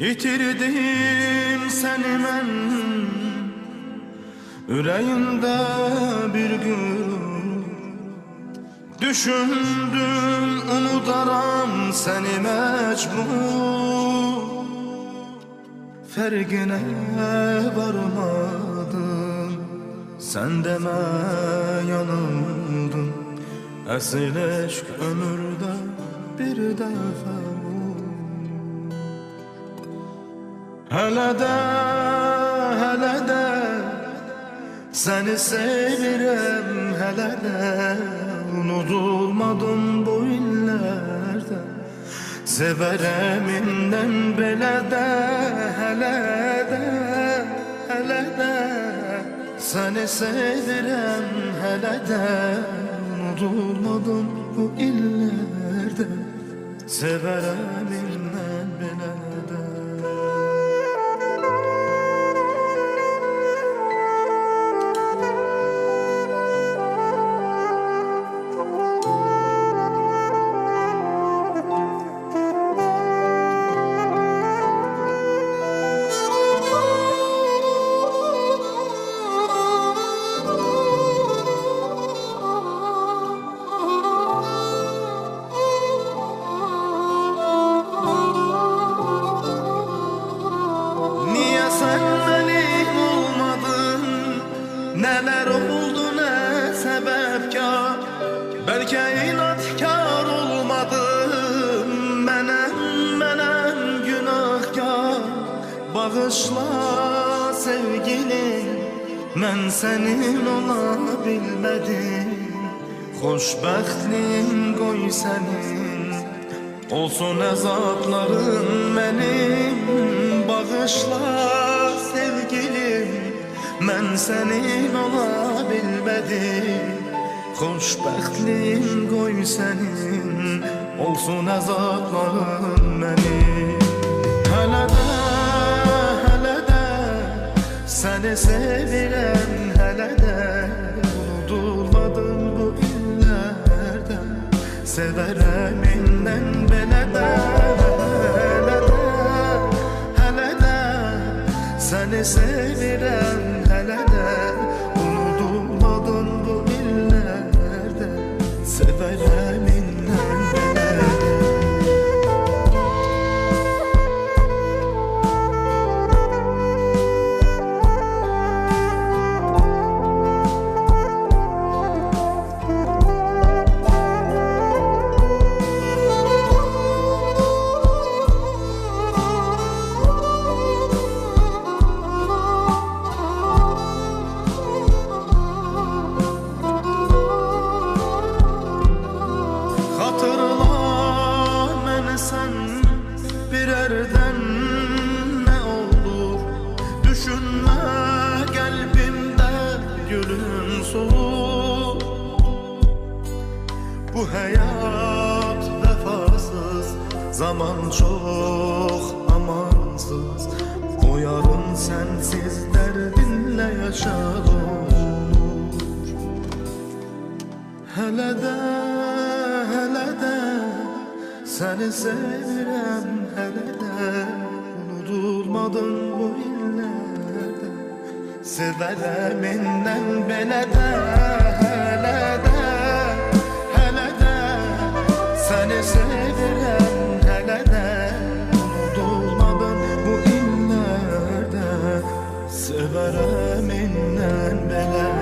Yitirdim seni mən, ürəyimdə bir gün düşündüm, unudaram seni mecbur. Fərqinə varmadım, sen demə yanıldın. Əsl eşq ömürdə bir dəfə. Hələ də seni sevirəm, hələ də unudulmadım bu illərdə. Sevərəm indən belə də, hələ də seni sevirəm, hələ də unudulmadım bu illərdə. Sevərəm indən belə də. Neler oldu ne sebepkar, belki inatkar olmadım. Menem günahkar, bağışla sevgilim, ben senin olabilmedim. Xoşbəxtliğim qoy senin, olsun əzabların benim. Bağışla sevgilim, mən sənin ola bilmədim. Xoşbəxtliyin qoy sənin, olsun əzabların mənim. Hələ də səni sevirəm, hələ də unudulmadım bu illərdə. Sevərəm indən belə də, hələ də səni sevirəm, hələ də unudulmadın bu illərdə. Sevərəm indən belə də. Birerden ne olur düşünme, kalbimde gülün soğuk. Bu hayat vefasız, zaman çok amansız. O yarın sensiz derdinle yaşar olur. Hele de seni sevirəm, hələ də unudulmadın bu illərdə. Sevərəm indən belə də, hələ də səni sevirəm, hələ də unudulmadın bu illərdə. Sevərəm indən belə.